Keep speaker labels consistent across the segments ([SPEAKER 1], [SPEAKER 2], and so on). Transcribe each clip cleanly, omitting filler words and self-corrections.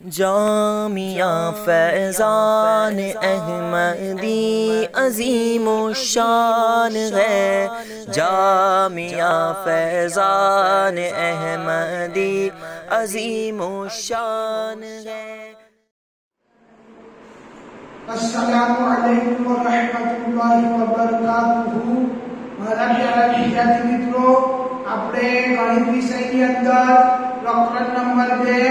[SPEAKER 1] जामिया फैज़ान अहमदी अज़ीमुश्शान है। जामिया फैज़ान अहमदी अज़ीमुश्शान है।
[SPEAKER 2] अस्सलामु अलैकुम व रहमतुल्लाहि व बरकातुहू। मारा प्यारा विद्यार्थी मित्रों, આપણે ગણિત વિષયની અંદર પ્રકરણ નંબર 2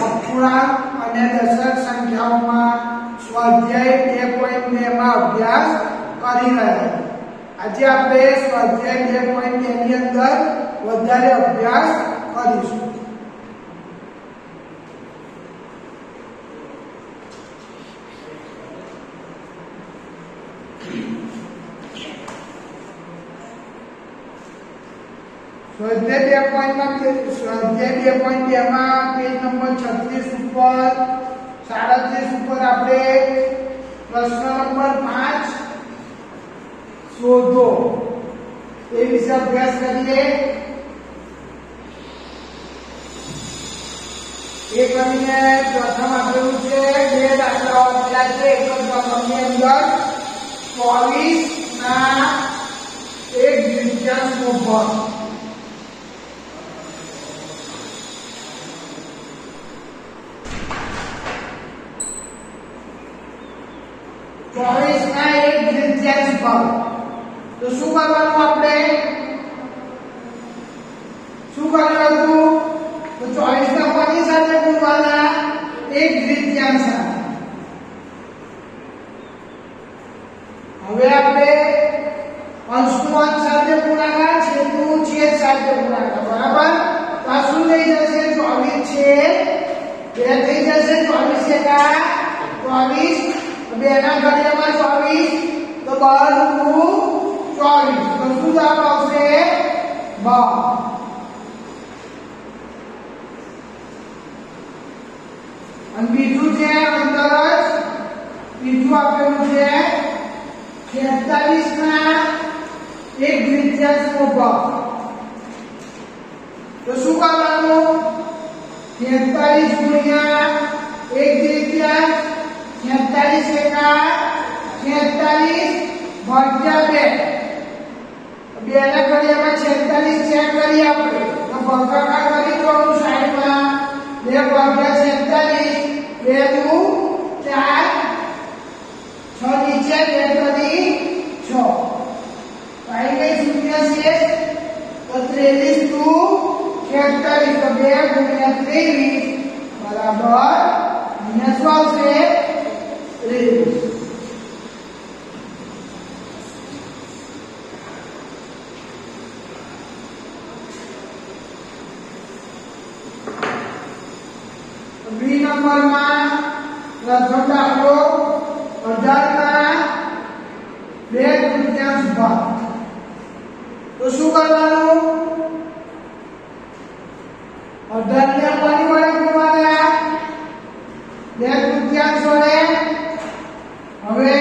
[SPEAKER 2] અપૂર્ણાંક અને દશક સંખ્યાઓમાં સ્વાધ્યાય 2.2 માં અભ્યાસ કરી રહ્યા છીએ। આજે આપણે સ્વાધ્યાય 2.2 ની અંદર વધારે અભ્યાસ કરીશું। स्वाध्याय 2.2 માં પેજ નંબર 36 ઉપર 37 ઉપર આપણે પ્રશ્ન નંબર 5 શોધો એ વિશે અભ્યાસ કરીએ। એ કરીને પ્રથમ આપેલું છે બે દાખલાઓ આપેલા છે। એક જ પ્રકરણની અંદર 24 ના 1/3 ભાગ। तो શું કરવાનું આપણે શું કરવાનું તો 24 ના કોની સાથે ગુણવાના 1/3 સાથે। હવે આપણે અંશનું અંશ સાથે ગુણાકાર છેદનું છેદ સાથે ગુણાકાર બરાબર। તો આ શું થઈ જશે 24 છે 2 થઈ જશે 24 એકા 24 બે ના ઘડિયામાં 24 तो 12 24 तो શું જવાબ આવશે 12। અને બીજું છે અંતર જ બીજું આપેલું છે 46 ના 1/3 ભાગ। તો શું કરવાનું 46 ગુણ્યા 1/3 46 એકા 46 ભાગ્યા 2 બે ના ઘડિયામાં 46 ચેક કરી આપણે તો ભાગાકાર કરી દઉં સાઈડમાં 2 ભાગ્યા 46 2 દુ 4 6 નીચે 2 કરી 6 આઈ ગઈ શૂન્ય શેષ તો 23 દુ 46 તો 2 ગુણ્યા 23 બરાબર અહીંયા શું આવશે 23। बी नंबर में प्रथम दाखलो 18 ना 2/3 भाग। तो શું કરવાનું 18 ને કોની વડે ગુણવાના 2/3 વડે। હવે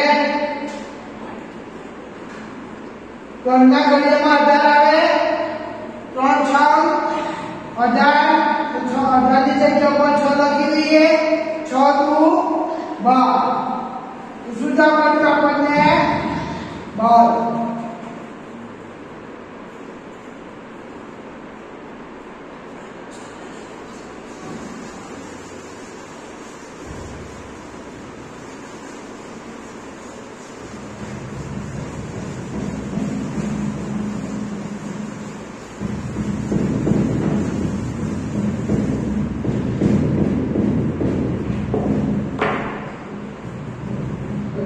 [SPEAKER 2] ત્રણના ઘડિયામાં 18 આવે 3 6 18 तो 18 ની જગ્યા પર 6 લખી દઈએ 6 દુ 12 તો શું જવાબ મળ્યો આપણને 12।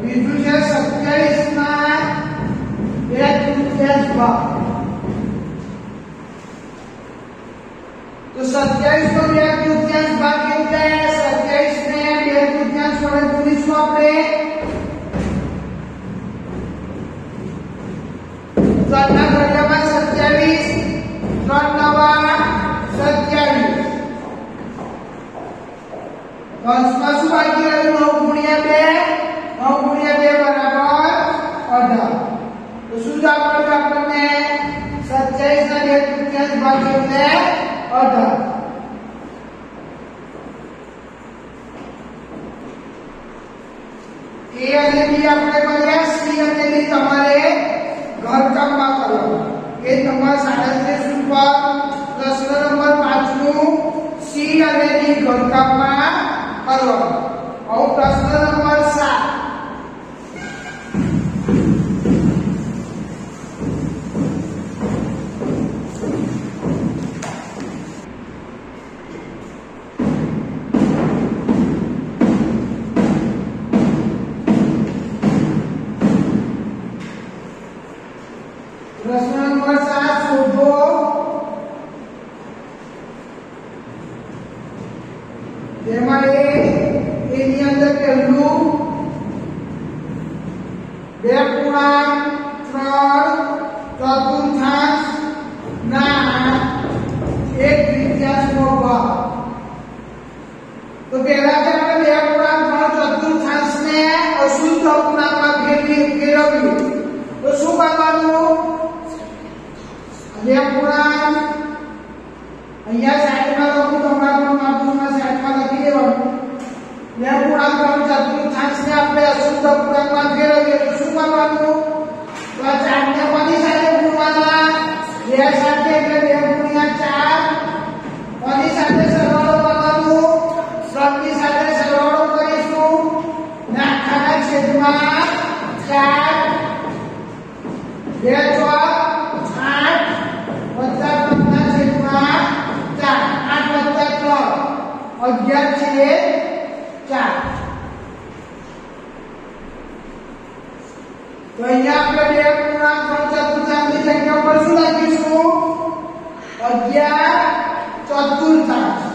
[SPEAKER 2] બીજું છે 27 ના 2/3 ભાગ। તો 27 નો 2/3 ભાગ એટલે 27 ને 2/3 વડે ગુણીશું આપણે ત્રણના ઘડિયામાં 27 3 નવા 27 અંશમાં શું બાકી રહ્યું 9 ગુણ્યા 2 9 ગુણ્યા 2 બરાબર 18। તો શું જવાબ મળ્યો આપણને 27 ના 2/3 ભાગ એટલે 18। A અને B આપણે કર્યા, C અને D તમારે ઘરકામમાં કરવાનું. એ તમારા 37 ઉપર પ્રશ્ન નંબર 5 નું C અને D ઘરકામમાં કરવાનું. હવે પ્રશ્ન નંબર 7 प्रश्न नंबर 7 शोधो તેમાં એની અંદર પહેલું 2.3 ચતુર્થાંશ ના 1/3 નો ભાગ. તો પહેલા આપણે 2.3 ચતુર્થાંશ ને અશુદ્ધ અપૂર્ણાંકમાં ફેરવ્યું. તો શું કરવાનું? પૂર્ણાંક અહીંયા સાઈડમાં લખું, તમારા માપમાં સાઈડમાં લખી દેવાનું. બે પૂર્ણાંક ચતુર્થાંશને આપણે અશુદ્ધ પૂર્ણાંકમાં ફેરવીએ તો શું કરવાનું? તો આ 4 ને કોની સાથે ગુણવાના? 2 સાથે, એટલે 2 ગુણ્યા 4. કોની સાથે સરવાળો કરવાનું? 3 ની સાથે સરવાળો કરીશું. ને આખાના છેદમાં 4 2 ચોક 8 11 છે 4. તો અહીંયા આપણે 2.3 ચતુર્થાંશની જગ્યા પર શું લખીશું? 11 ચતુર્થાંશ.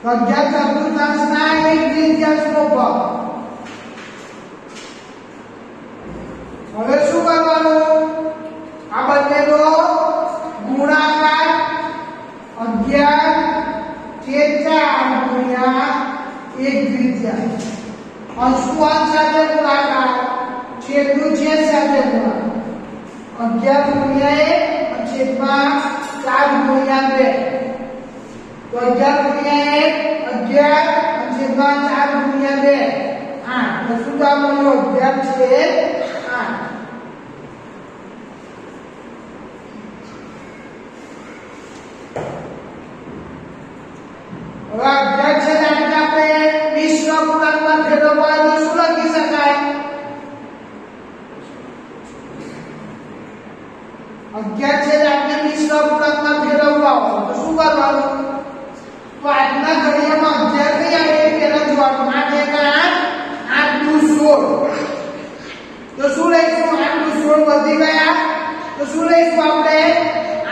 [SPEAKER 2] 11 ચતુર્થાંશના 1/3 નો ભાગ. હવે શું કરવાનું? આ બંનેનો ગુણાકાર 11 4 ગુણ્યા 1/3. અંશનું અંશ સાથે ગુણાકાર, છેદનું છેદ સાથે ગુણાકાર. 11 ગુણ્યા 1 છેદમાં 4 ગુણ્યા 2. તો 11 ગુણ્યા 1 11 છેદમાં 4 ગુણ્યા 2 8. તો શું જવાબ મળ્યો? 11 છે 8. હવે 11 છે એટલે આપણે 20 નો પૂર્ણાંકમાં ફેરવવા તો શું લખી શકાય? 11 છે એટલે 20 નો પૂર્ણાંકમાં ફેરવવા હોય તો શું કરવાનું? તો 8 ના ઘડિયામાં 11 કઈ આવે એ પહેલા જોવાનું. 8 1 8 8 2 16. તો શું લઈશું? 8 2 16 વધી ગયા. તો શું લઈશું આપણે?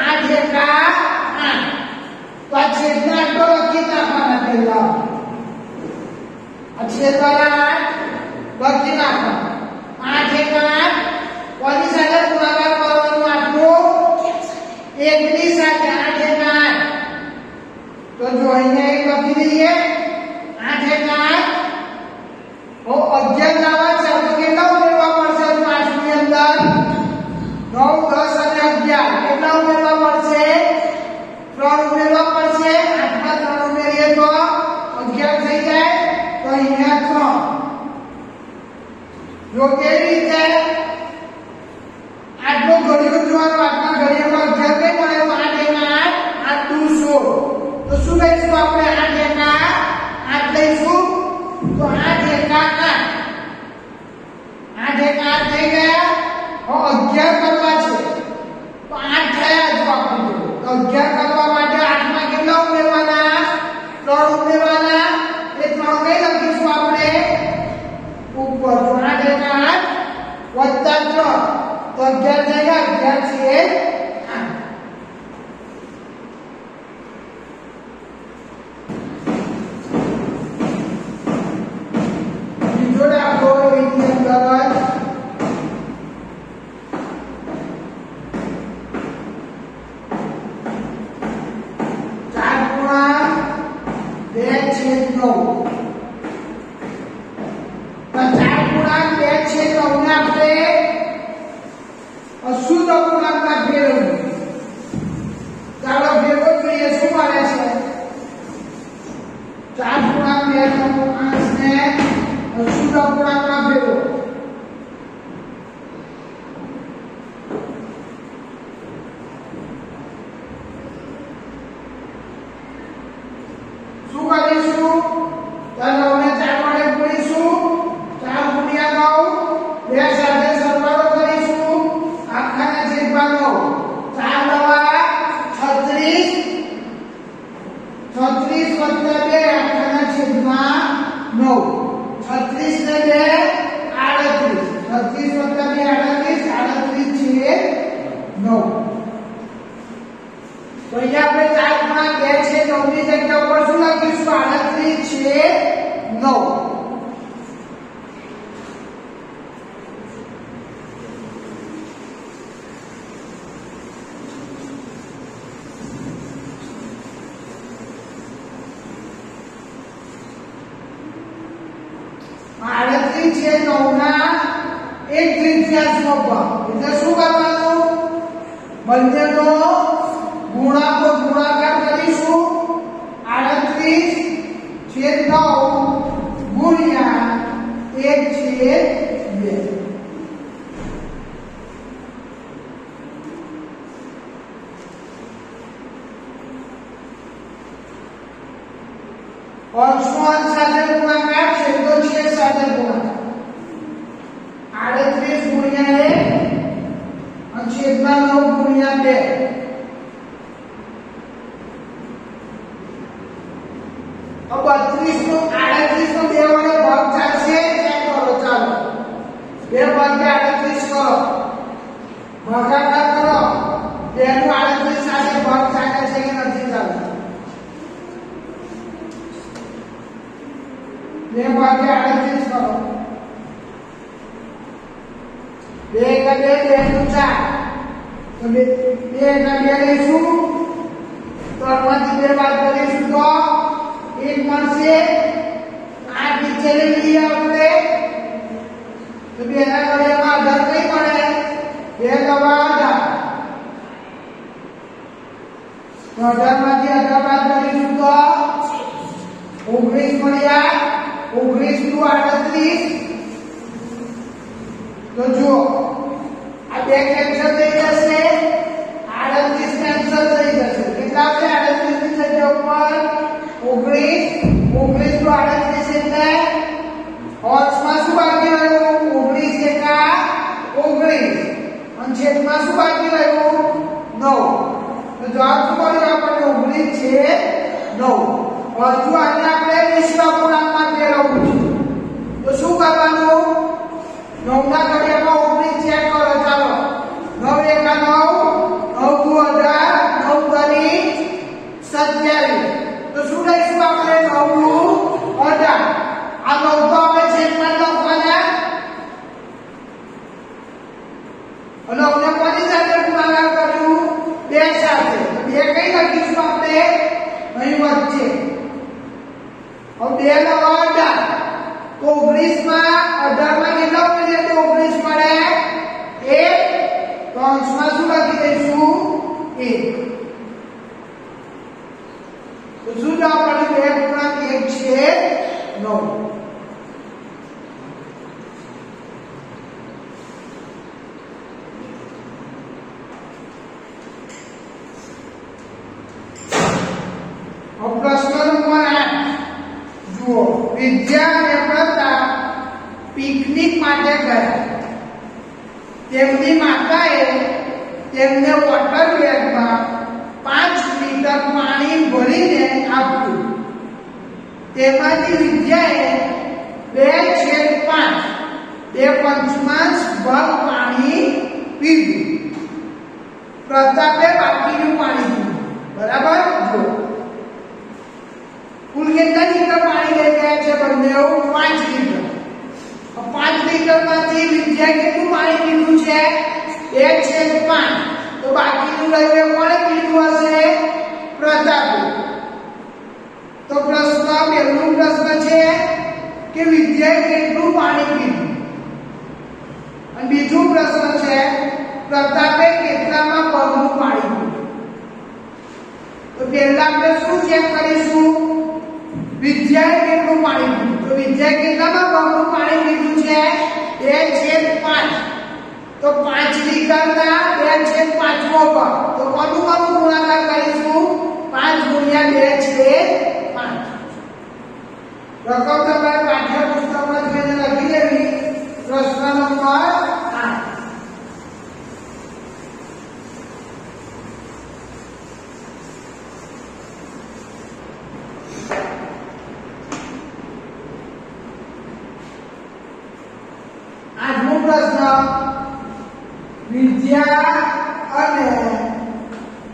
[SPEAKER 2] 8 1 8. તો આ છેદના આટલો લખી નાખવાના પહેલા. આ છેદવાળા 8 લખી નાખવાના. 8 1 8 કોની સાથે ગુણાકાર કરવાનું? આટલું 1 ની સાથે 8 1 8. તો જો અહીંયા 1 લખી દઈએ. 8 1 8 ઓ 11 લાવવા છે તો કેટલા ઉમેરવા પડશે? તો 8 ની અંદર 9 10 અને 11 કેટલા ઉમેરવા પડશે? 3 ઉમેરવા પડશે. 8 માં 3 ઉમેરીએ તો 11 થઈ જાય. તો અહીંયા 3. જો કેવી રીતે? આટલો ઘડિયો જોવાનો. 8 ના ઘડિયામાં 11 કઈ મળે? 8 1 8 8 2 16. તો શું લઈશું આપણે? 8 1 8 લઈશું. તો 8 1 8 8 1 8 થઈ ગયા. હવે 11 કરવા છે તો 8 થયા જો આપણે. તો 11 કરવા માટે 8 માં કેટલા ઉમેરવાના? 3 ઉમેરવાના. એ 3 કઈ લખીશું આપણે? ઉપર. તો 8 1 8 વત્તા 3. તો 11 થઈ ગયા. 11 છે 8. બીજો દાખલો એની અંદર અશુદ્ધ અપૂર્ણાંકમાં ફેરવવું. ચાલો ભેગો જોઈએ શું મળે છે? 4 ગુણાંક 2 ને શુદ્ધ અપૂર્ણાંકમાં ફેરવો શું કરીશું તો 9 ને 4 વડે ગુણીશું 4 ગુણ્યા 9 બે સાથે સરવાળો કરીશું આખાના છેદમાં 9 4 36 36 વત્તા 2 આખાના છેદમાં 9 36 ને 2 38 36 વત્તા 2 38 છે 9 તો અહીંયા આપણે 4 ગુણ્યા 2 છે 9 ની જગ્યા ઉપર શું લખીશું 38 છે 9 38 છે 9 ના 1/3 ભાગ એટલે શું કરવાનું બંનેનો ગુણાકાર કરીશું 38 છેદ 9 ગુણ્યા 1 છેદ 2 અંશનો અંશ સાથે ગુણાકાર છેદનો છેદ સાથે ગુણાકાર 38 ગુણ્યા 1 અને છેદમાં 9 ગુણ્યા 2 अब 32 નો 38 નો 2 વડે ભાગ ચાલશે ચેક કરો ચાલો 2 ભાગ્યા 38 કરો ભાગાકાર કરો 2 નો 38 સાથે ભાગ ચાલે છે કે નથી ચાલતો 2 ભાગ્યા 38 કરો 2 કા 2 2 નું 4 તો 2 કા 2 લઈશું તો આમાંથી 2 બાદ કરીશું તો 1 મળશે 8 નીચે લઈ લઈએ આપણે તો 2 ના ઘડિયામાં 18 કઈ મળે 2 દવા 18 તો 18 માંથી 18 બાદ કરીશું તો 19 મળ્યા 19 નું 38 તો જુઓ આ 2 કેન્સલ થઈ જશે 38 કેન્સલ થઈ જશે કેટલા આવશે 38 ની જગ્યા ઉપર 19 નું 38 એટલે અંશમાં શું બાકી રહ્યું 19 એકા 19 અને છેદમાં શું બાકી રહ્યું 9 તો જવાબ શું મળ્યો આપણને 19 છે 9 હજુ આને આપણે મિશ્ર અપૂર્ણાંકમાં ફેરવવું છે તો શું કરવાનું 9 ના ઘડિયામાં 19 ચેક કરો ચાલો 9 એકા 9 9 દુ 18 9 કરી 27 તો શું લઈશું આપણે 9 નું 18 આ 9 તો આપણે છેદમાં લખવાના અને 9 ને કોની સાથે ગુણાકાર કર્યું 2 સાથે તો 2 કઈ લખીશું આપણે અહીં વચ્ચે હવે 2 નો 18 તો 19 માં 18 માં કેટલા ઉમેરીએ તો 19 મળે 1 તો અંશમાં શું લખી દઈશું 1 તો શું જવાબ પડ્યું 2 ગુણ્યા 1 છે 9 પ્રશ્ન નંબર 8 જુઓ વિદ્યા અને પ્રતાપ પિકનિક માટે ગયા તેમની માતાએ તેમને વોટર બેગમાં 5 લીટર પાણી ભરીને આપ્યું તેમાંથી વિદ્યાએ 2/5 2 પંચમાંશ ભાગ પાણી પીધું પ્રતાપે બાકીનું પાણી પીધું બરાબર જો કુલ કેટલા લીટર પાણી લઈ ગયા છે બંને 5 લીટર 5 લીટરમાંથી વિદ્યાએ કેટલું પાણી પીધું છે 2/5 તો બાકીનું લઈને કોણે પીધું હશે પ્રતાપે તો પ્રશ્ન પહેલું પ્રશ્ન છે કે વિદ્યાએ કેટલું પાણી પીધું અને બીજું પ્રશ્ન છે પ્રતાપે કેટલામાં પગનું પાણી પીધું તો પહેલા આપણે શું ચેક કરીશું વિદ્યાએ કેટલું પાણી પીધું? તો વિદ્યાએ કેટલામાં ભાગનું પાણી પીધું છે? 2/5. તો 5 લીટરના 2/5 ભાગ. તો કોનું ગુણાકાર કરીશું? 5 ગુણ્યા 2/5. રકમ તમારે પાઠ્યપુસ્તકમાં જોઈને લખી લેવી. પ્રશ્ન નંબર 8. આઠમો પ્રશ્ન. વિદ્યા અને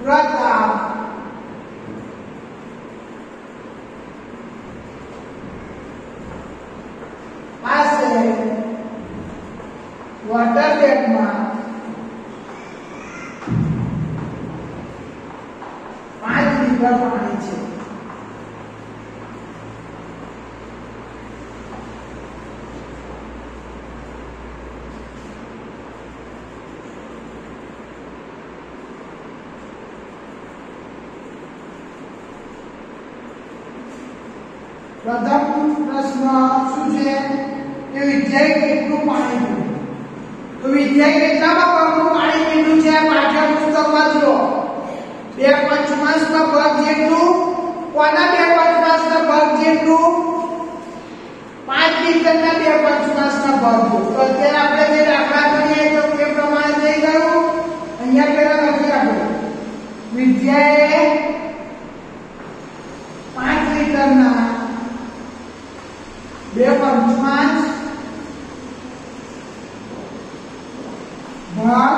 [SPEAKER 2] પ્રતાપ પાસે વોટર ટેપમાં 5 લીટર પાણી છે. પ્રથમ પ્રશ્ન શું છે કે વિદ્યાએ કેટલું પાણી પીધું? તો વિદ્યાએ કેટલામાં ભાગનું પાણી પીધું છે? પાઠ્યપુસ્તકમાં જુઓ. 2/5 ભાગ જેટલું. કોના 2/5 ભાગ જેટલું? 5 લીટરના 2/5 ભાગ જેટલું. તો અત્યારે આપણે જે દાખલા કરીએ તો તે પ્રમાણે થઈ ગયું. અહીંયા પહેલા લખી આપો. વિદ્યાએ 5 લીટરના 2/5 ભાગ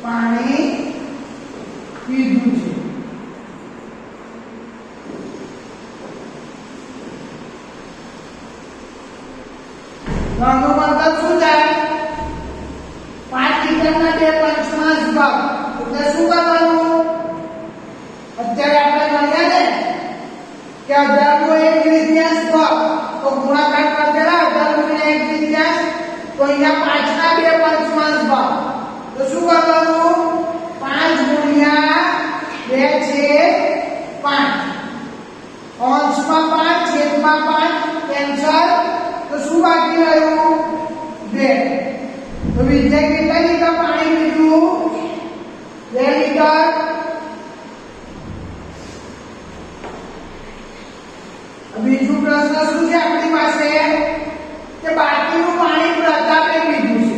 [SPEAKER 2] પાણી પીધું છે. આનો મતલબ શું થાય? 5 લીટરના 2/5 ભાગ. એટલે શું કરવાનું? અત્યારે આપણે ભણ્યા ને કે 18/1 ભાગ. તો ગુણાકાર કરતા 18/1 તો અહીંયા 5 ના 2/5 ભાગ. તો શું કરવાનું? 5 ગુણ્યા 2/5. અંશમાં 5 છેદમાં 5 કેન્સલ. તો શું બાકી રહ્યું? 2. તો વિદ્યાએ કેટલા લીટર પાણી પીધું? 2 લીટર. બીજો પ્રશ્ન શું છે આપણી પાસે કે બાકીનું પાણી પ્રતાપે પીધું છે.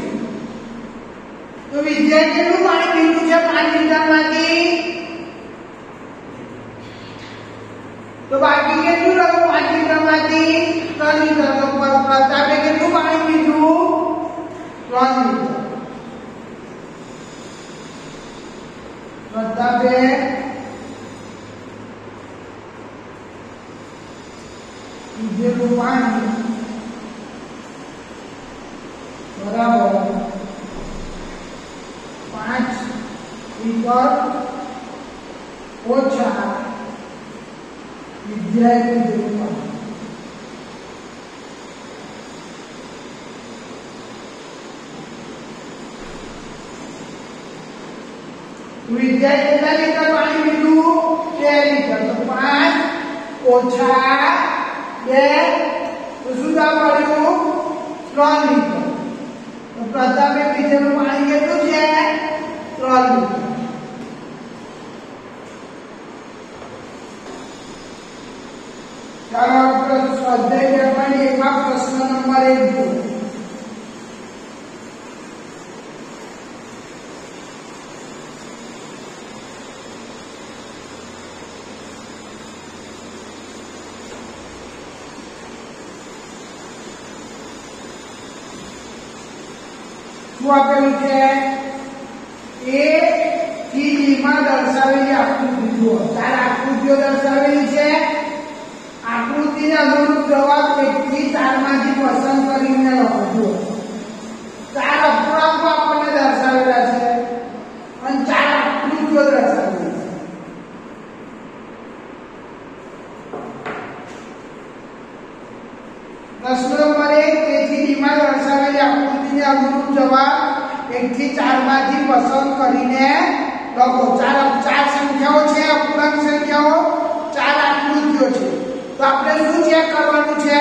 [SPEAKER 2] તો વિદ્યાએ કેટલું પાણી પીધું છે 5 લીટરમાંથી? તો બાકી કેટલું રહ્યું 5 લીટરમાંથી? 3 લીટર. તો પ્રતાપે કેટલું પાણી પીધું? 3 લીટર. પ્રતાપે પીધેલું પાણી બરાબર 5 લીટર ઓછા વિદ્યાએ પીધેલું પાણી. વિદ્યાએ કેટલા લીટર પાણી પીધું? 2 લીટર. તો 5 ઓછા 2 તો શું જવાબ મળ્યું? 3 લીટર. તો પ્રતાપે પીધેલું પાણી કેટલું છે? 3 લીટર. ચાલો આપણે સ્વાધ્યાય 2.1 માં પ્રશ્ન નંબર 1 જુઓ. શું આપેલું છે? A થી B માં દર્શાવેલી આકૃતિ જુઓ. 4 આકૃતિઓ દર્શાવેલી છે. આકૃતિને અનુરૂપ જવાબ 1 થી 4 માંથી પસંદ કરીને લખો. 4 અપૂર્ણાંકો આપણને દર્શાવેલા છે અને 4 આકૃતિઓ દર્શાવેલી છે. પ્રશ્ન નંબર 1 તેથી B માં દર્શાવેલી આકૃતિને અનુરૂપ જવાબ 1 થી 4 માંથી પસંદ કરીને લખો. 4 સંખ્યાઓ છે, અપૂર્ણાંક સંખ્યાઓ, 4 આકૃતિઓ છે. તો तो આપણે શું ચેક કરવાનું છે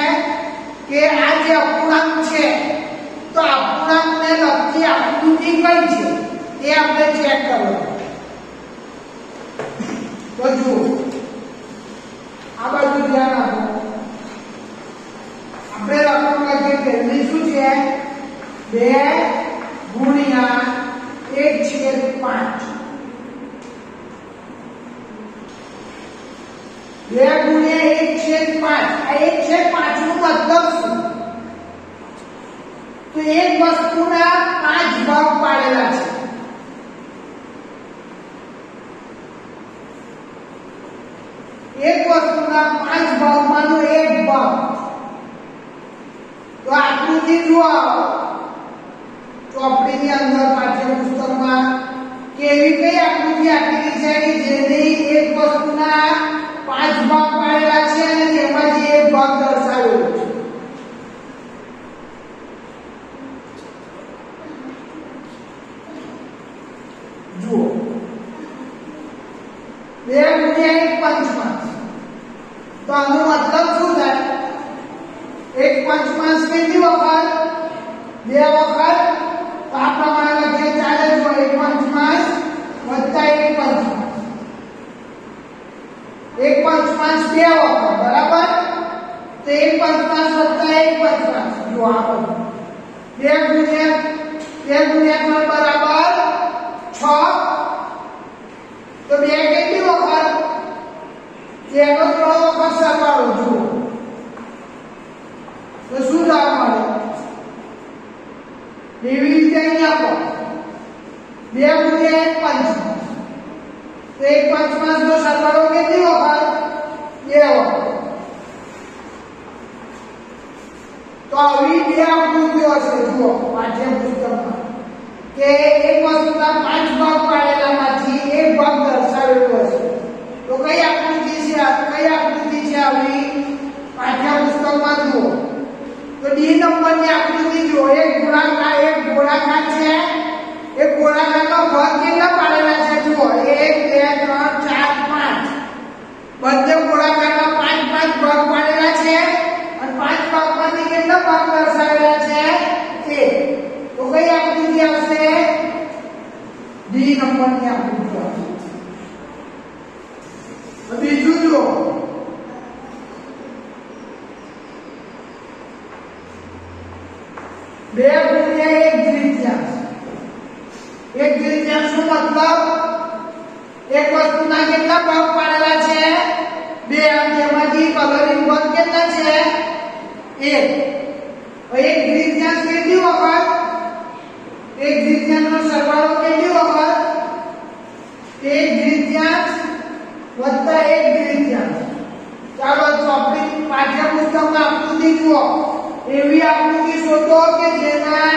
[SPEAKER 2] કે આ જે અપૂર્ણાંક છે તો અપૂર્ણાંકને લગતી આકૃતિ કઈ છે એ આપણે ચેક કરવાનું. તો જુઓ આ બાજુ ધ્યાન આપો. આપણે લખવાનું છે પહેલી શું છે 2 ગુણ્યા 1/5. 2 ગુણ્યા 1/5. આ 1/5 નો મતલબ શું? તો એક વસ્તુના 5 ભાગ પાડેલા છે. એક વસ્તુના 5 ભાગમાંનો એક ભાગ. તો આકૃતિ જુઓ ચોપડીની અંદર પાઠ્યપુસ્તકમાં કેવી કઈ આકૃતિ આપેલી છે કે જેની એક વસ્તુના 5 ભાગ પાડેલા છે અને તેમાંથી એક ભાગ દર્શાવેલો છે. જુઓ 2 ગુણ્યા 1/5. તો આનો મતલબ શું થાય? 1/5 કેટલી વખત? 2 વખત. તો આ પ્રમાણે લખીએ ચાલે જો 1/5 વત્તા 1/5. 1/5 2 વખત બરાબર. તો 1/5 વત્તા 1/5 જો આ બધું 2 ગુણ્યા 3 બરાબર 6. તો 2 કેટલી વખત? તેનો 3 વખત સરવાળો જુઓ તો શું જવાબ મળે? એવી રીતે અહીં આપો 2 ગુણ્યા 1/5. તો 1/5 નો સરવાળો કેટલી વખત? 2 વખત. તો આવી બે આકૃતિઓ છે જુઓ પાઠ્યપુસ્તકમાં કે એક વસ્તુના 5 ભાગ પાડેલામાંથી એક ભાગ દર્શાવેલો હશે. તો કઈ આકૃતિ છે? કઈ આકૃતિ છે આવી પાઠ્યપુસ્તકમાં જુઓ તો ડી નંબરની આકૃતિ જુઓ. એક ગોળાકાર છે. એક ગોળાકારનો ભાગ કેટલા પાડેલા છે જુઓ 1 2 3 4 5. બધે ગોળાકારના 5 ભાગ પાડેલા છે અને 5 ભાગમાંથી કેટલા ભાગ દર્શાવેલા છે? 1. તો કઈ આકૃતિ આવશે? ડી નંબરની આકૃતિ આવશે. બીજું જુઓ 2 ગુણ્યા 1/3. 1/3 નો મતલબ એક વસ્તુના કેટલા ભાગ પાડેલા છે? 2 અને તેમાંથી કલરિંગ ભાગ કેટલા છે? 1. 1/3 કેટલી વખત? 1/3 નો સરવાળો કેટલી વખત? 1/3 વત્તા 1/3. ચાલો ચોપડી પાઠ્યપુસ્તકમાં આકૃતિ જુઓ. એવી આકૃતિ શોધો કે જેના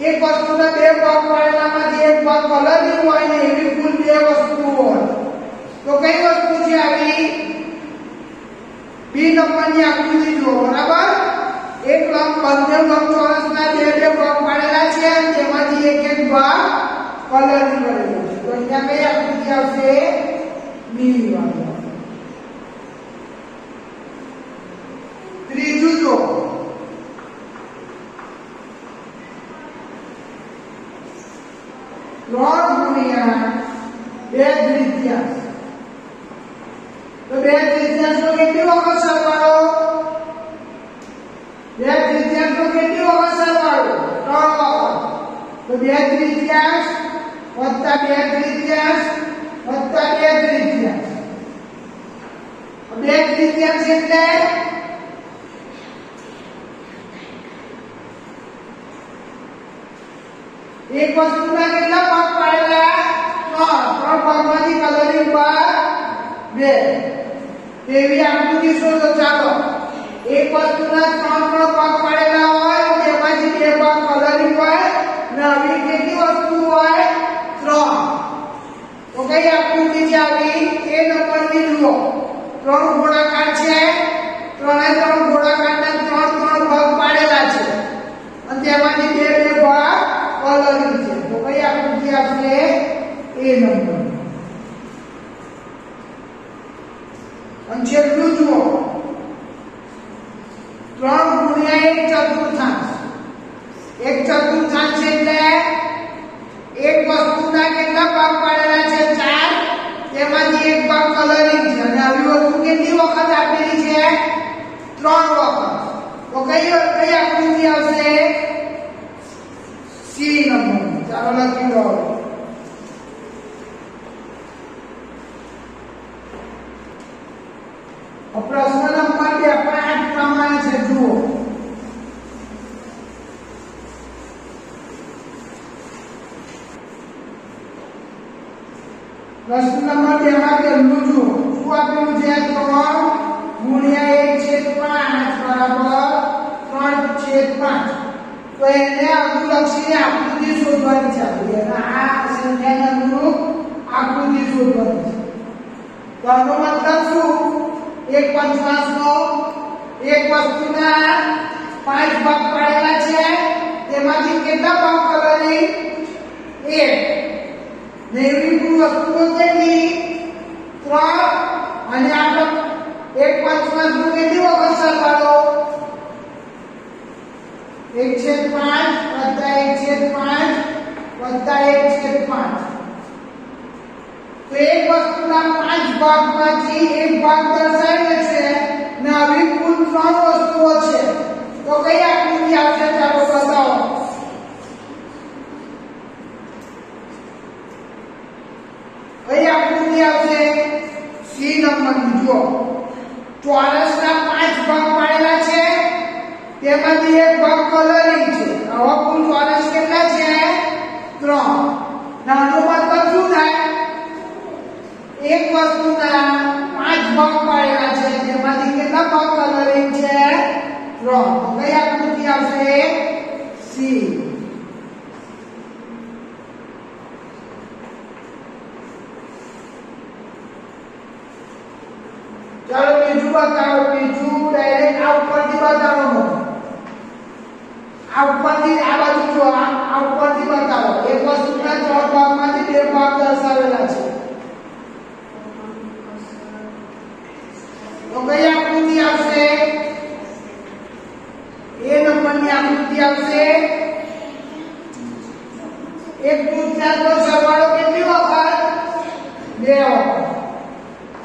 [SPEAKER 2] એક વસ્તુના 2 ભાગ પાડેલામાંથી એક ભાગ કલરિંગ હોય ને એવી કુલ 2 વસ્તુઓ હોય. તો કઈ વસ્તુ છે આવી? બી નંબરની આકૃતિ જુઓ બરાબર. એક બંને લંબચોરસના 2 ભાગ પાડેલા છે અને તેમાંથી એક ભાગ કલરિંગ કરેલો છે. તો અહીંયા કઈ આકૃતિ આવશે? બી વાળી. ત્રીજું જો 3 ગુણ્યા 2/3. તો 2/3 નો કેટલી વખત સરવાળો? 2/3 નો કેટલી વખત સરવાળો? 3 વખત. તો 2/3 વત્તા 2/3 વત્તા 2/3. 2/3 એટલે એક વસ્તુના કેટલા ભાગ પાડેલા? 3 ભાગમાંથી કલરિંગ ભાગ 2. તેવી આકૃતિ શોધો. ચાલો એક વસ્તુના 3 ભાગ પાડેલા હોય તેમાંથી 2 ભાગ કલરિંગ હોય અને આવી કેટલી વસ્તુ હોય? 3. તો કઈ આકૃતિ છે આવી? એ નંબરની જુઓ. 3 ગોળાકાર છે. 3 ગોળાકારના 3 ભાગ પાડેલા છે અને તેમાંથી 2 ભાગ કલરિંગ છે. તો કઈ આકૃતિ આવશે? એ નંબર. અને છેલ્લું જુઓ 3 ગુણ્યા 1 ચતુર્થાંશ. 1 ચતુર્થાંશ એટલે એક વસ્તુના કેટલા ભાગ પાડેલા છે? 4. તેમાંથી એક ભાગ કલરિંગ છે અને આવી વસ્તુ કેટલી વખત આપેલી છે? 3 વખત. તો કઈ આકૃતિ આવશે? C number. ચાલો લખી લો. પ્રશ્ન નંબર 2 5 પ્રમાણે છે, જુઓ. પ્રશ્ન નંબર 2 માં કેટલું જુઓ. શું આપેલું છે? 3 ગુણ્યા 1/5 બરાબર 3/5. તો એને અનુલક્ષીને આકૃતિ શોધવાની છે. આપણે આ સંખ્યાને અનુરૂપ આકૃતિ શોધવાની છે. તો આનો મતલબ શું? 1/5 નો એક વસ્તુના 5 ભાગ પાડેલા છે, તેમાંથી કેટલા ભાગ કલરિંગ? 1. ને એવી કુલ વસ્તુઓ કેટલી? 3. અને આપણે 1/5 નો કેટલી વખત સરવાળો? 1/5 વત્તા 1/5 વત્તા 1/5. તો એક વસ્તુના 5 ભાગમાંથી એક ભાગ દર્શાવેલો છે ને આવી કુલ 3 વસ્તુઓ છે. તો કઈ આકૃતિ આવશે? ચાલો બતાવો. કઈ આકૃતિ આવશે? સી નંબરની. જુઓ, ચોરસના 5 ભાગ પાડેલા છે, તેમાંથી એક ભાગ કલરિંગ છે. હવે કુલ ચોરસ કેટલા છે? 3. નાનો મતલબ શું થાય? એક વસ્તુના 5 ભાગ પાડેલા છે, તેમાંથી કેટલા ભાગ કલરિંગ છે? 3. તો કઈ આકૃતિ આવશે? સી. ચાલો બીજું બતાવો. બીજું ડાયરેક્ટ આ ઉપરથી બતાવો. આ ઉપરથી આ બાજુ જો, આ ઉપરથી બતાવો. એક વસ્તુના 4 ભાગમાંથી 2 ભાગ દર્શાવેલા છે. તો કઈ આકૃતિ આવશે? એ નંબરની આકૃતિ આવશે. 1/4 નો સરવાળો કેટલી વખત? 2 વખત.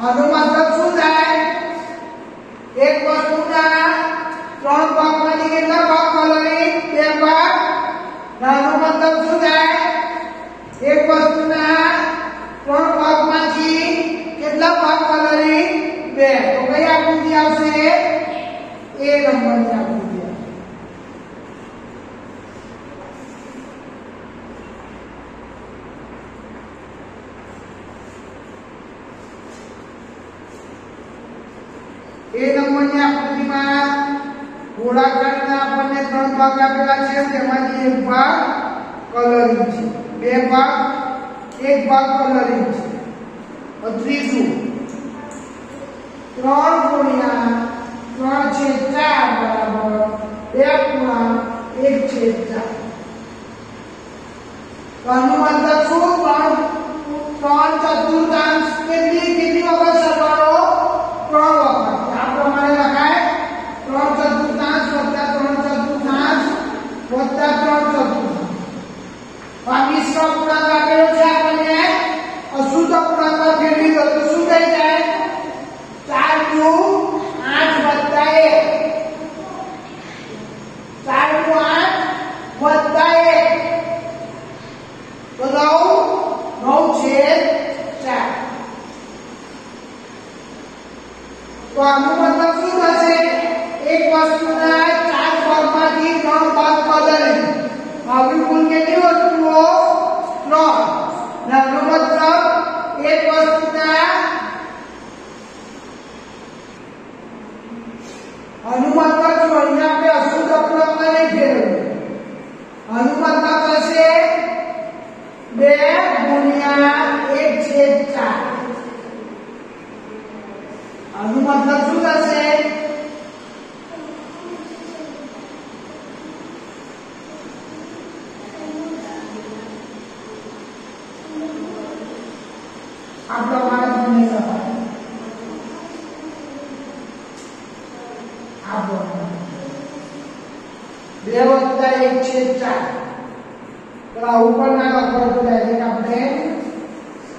[SPEAKER 2] આનો મતલબ શું થાય? એક વસ્તુના 3 ભાગમાંથી કેટલા ભાગ કલરિંગ? 2 ભાગ. આનો મતલબ શું થાય? એક વસ્તુના 3 ભાગમાંથી કેટલા ભાગ કલરિંગ? 2. તો કઈ આકૃતિ આવશે? એ નંબરની આકૃતિ. એ નંબરની આકૃતિમાં ગોળાકારના આપણને 3 ભાગ આપેલા છે, તેમાંથી એક ભાગ કલરિંગ છે, 2 ભાગ, 1 ભાગ કલરિંગ છે. ત્રીજું 3 ગુણ્યા 3/4 બરાબર 2/1/4. તો આનો મતલબ શું? 3 ચતુર્થાંશ કેટલી વખત સરવાળો? 3 વખત. આ પ્રમાણે લખાય 3 ચતુર્થાંશ વત્તા 3 ચતુર્થાંશ વત્તા 3 ચતુર્થાંશ. આ મિશ્ર પૂર્ણાંક આપેલો છે આપણને. અશુદ્ધ પૂર્ણાંકમાં ફેરવી દો તો શું થઈ જાય? 4 × 8 વત્તા 1. 4 × 8 વત્તા 1 તો 9/4. તો આનો મતલબ શું થશે? એક વસ્તુના 4 ભાગમાંથી 3 ભાગ કલરિંગ. આવી કુલ કેટલી વસ્તુઓ? 3. આનો મતલબ એક વસ્તુના અનુમત જો અહીંયા આપણે અશુદ્ધ અપૂર્ણાંકમાં નહીં ફેરવીએ. અનુમત થશે 2 × 1/4. આનું મતલબ શું થશે? આ પ્રમાણે બની શકાય. આ પ્રમાણે 2 વત્તા 1 છે 4 તો આ ઉપરના લખવા તો ડાયરેક્ટ આપણે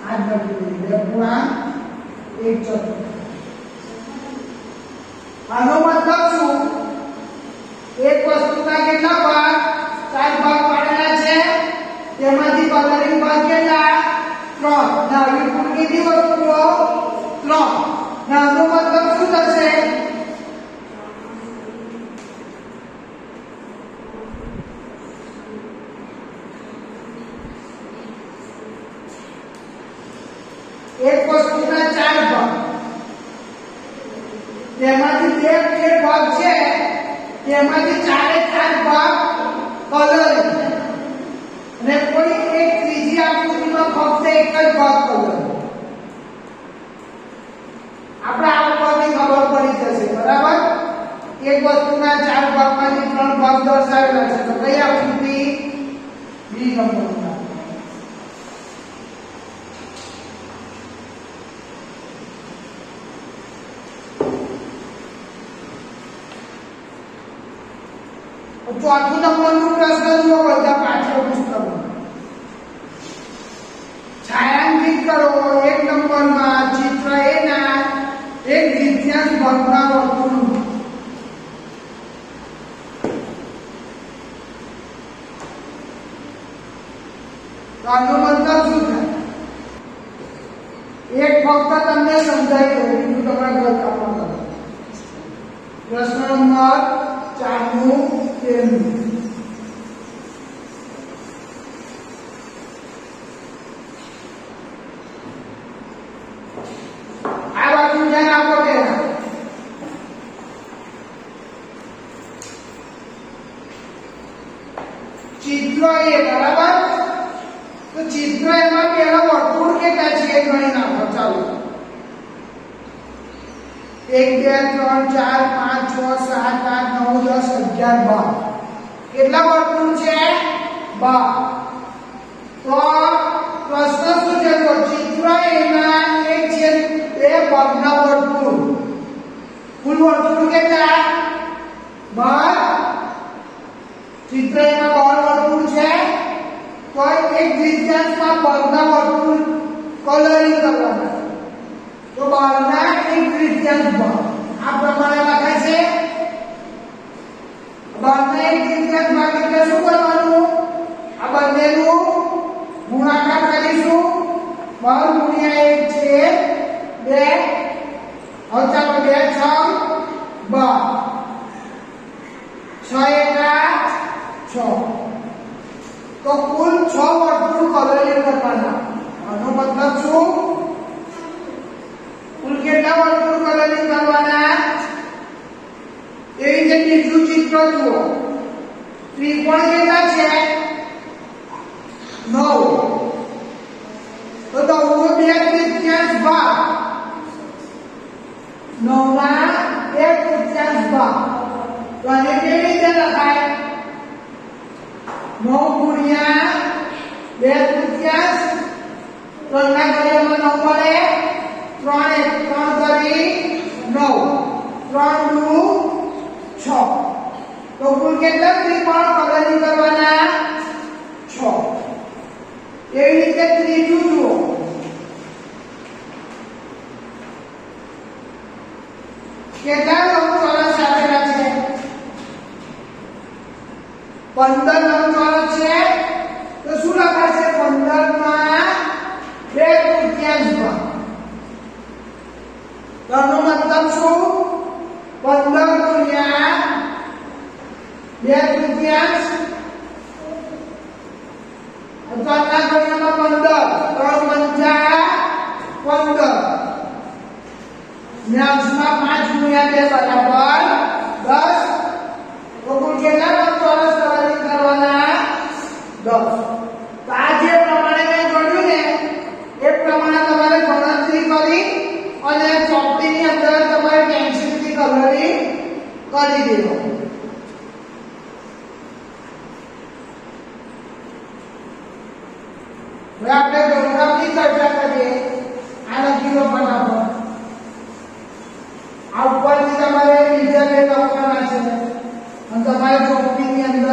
[SPEAKER 2] 8 લખી દઈએ 2 ગુણા 1 ચોથું આનો મતલબ શું એક વસ્તુના કેટલા ભાગ 4 ભાગ પાડેલા છે તેમાંથી કલરિંગ ભાગ કેટલા 3 ના આવી કુલ કેટલી વસ્તુઓ 3 ના આનો મતલબ શું થશે एक वस्तुना 4 भाग તેમાંથી બે ભાગ છે તેમાંથી 4 ભાગ કલર અને કોઈ એક ત્રીજી આકૃતિમાં ફક્ત એક જ ભાગ કલર આપણે આ ઉપરથી ખબર પડી જશે બરાબર એક વસ્તુના 4 ભાગમાંથી 3 ભાગ દર્શાવેલા છે તો કઈ આકૃતિ બી નંબરમાં ચોથું નંબરનું પ્રશ્ન જુઓ બધા પાઠ્યપુસ્તકમાં છાયાંકિત કરો એક નંબરમાં ચિત્ર એ ના એક દ્વિતીયાંશ ભાગના વર્તુળ તો આનો મતલબ શું થાય એક ફક્ત તમને સમજાઈ ગયું બીજું તમારે ઘર કામમાં કરો પ્રશ્ન નંબર 4 નું આ બાજુ ધ્યાન આપો પહેલા ચિત્ર એ બરાબર તો ચિત્ર એમાં પહેલા વર્તુળ કેટલા છે એ ગણી નાખો ચાલો 1 2 3 4 5 6 7 8 9 10 11 12 કેટલા વર્તુળ છે 12 તો પ્રશ્ન શું છે તો ચિત્ર એના 1/2 ભાગના વર્તુળ કુલ વર્તુળ કેટલા 12 ચિત્ર એમાં 12 વર્તુળ છે તો 1/2 ભાગના વર્તુળ કલરિંગ કરવાના તો 12 ના 1/2 ભાગ આ પ્રમાણે લખાય છે 12 ના 1/2 ભાગ એટલે શું કરવાનું આ બંનેનું ગુણાકાર કરીશું 12 ગુણ્યા 1 છે 2 હવે ચાલો 2 6 12 6 એકા 6 તો કુલ 6 વર્તુળ કલરિંગ કરવાના આનો મતલબ શું કુલ કેટલા વર્તુળ કલરિંગ કરવાના એ રીતે બીજું ચિત્ર જુઓ ત્રિકોણ કેટલા છે 9 તો 9 નો 2/3 ભાગ 9 ના 2/3 ભાગ તો આને કેવી રીતે લખાય 9 ગુણ્યા 2/3 3 ના ઘડિયામાં 9 મળે 3 કરી 9 3 નું 6 તો કુલ કેટલા ત્રિકોણ કલરિંગ કરવાના 6 એવી રીતે ત્રીજું જુઓ કેટલા લંબચોરસ આપેલા છે 15 લંબચોરસ છે તો શું લખાશે 15 માં 2/3 ભાગ તો આનો મતલબ શું 15 ગુણ્યા 2/3 અત્યારના ઘડિયામાં 15 3 5 5 ગુણ્યા 2 બરાબર 10 તો કુલ કેટલા લંબચોરસ કલરિંગ કરવાના 10 તો આ જે પ્રમાણે મેં ગણ્યું ને એ પ્રમાણે તમારે ગણતરી કરી અને ચોપડીની અંદર તમારે પેન્સિલથી કલરિંગ કરી દેવાનું હવે આપણે ગણતરીની ચર્ચા કરીએ આ લખી લો ફટાફટ આ ઉપરથી તમારે બીજા બે લખવાના છે અને તમારે ચોપડીની અંદર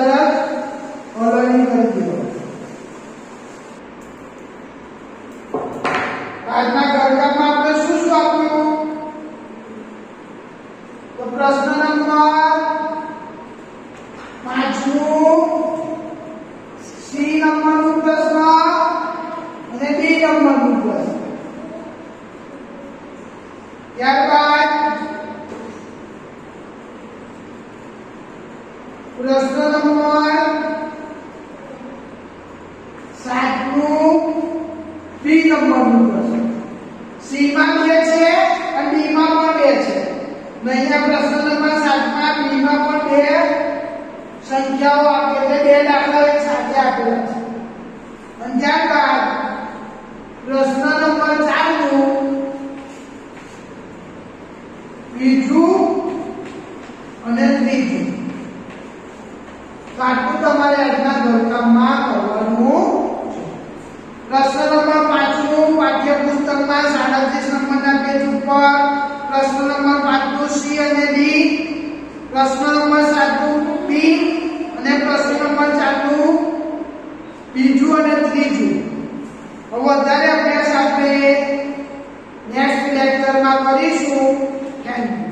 [SPEAKER 2] તો પ્રશ્ન નંબર 5 સી નંબરનો પ્રશ્ન અને બી નંબરનો પ્રશ્ન. ત્યારબાદ પ્રશ્ન નંબર 7 બી નંબરનો પ્રશ્ન. સી માં 2 છે અને બી માં પણ 2 છે. અહીંયા પ્રશ્ન નંબર 7 માં બી માં પણ 2 સંખ્યાઓ આપેલ છે, 2 દાખલા એક સાથે આપેલા છે. અને ત્યારબાદ પ્રશ્ન નંબર 4 બીજું અને ત્રીજું આટલું તમારે આજના ઘરકામમાં કરવાનું છે. પ્રશ્ન નંબર 5 પાઠ્યપુસ્તકમાં 37 નંબરના પેજ ઉપર પ્રશ્ન નંબર 5 સી અને ડી, પ્રશ્ન નંબર 7 બી અને પ્રશ્ન નંબર 4 બીજું અને ત્રીજું. હવે વધારે અભ્યાસ આપણે નેક્સ્ટ લેક્ચરમાં કરીશું. Thank you.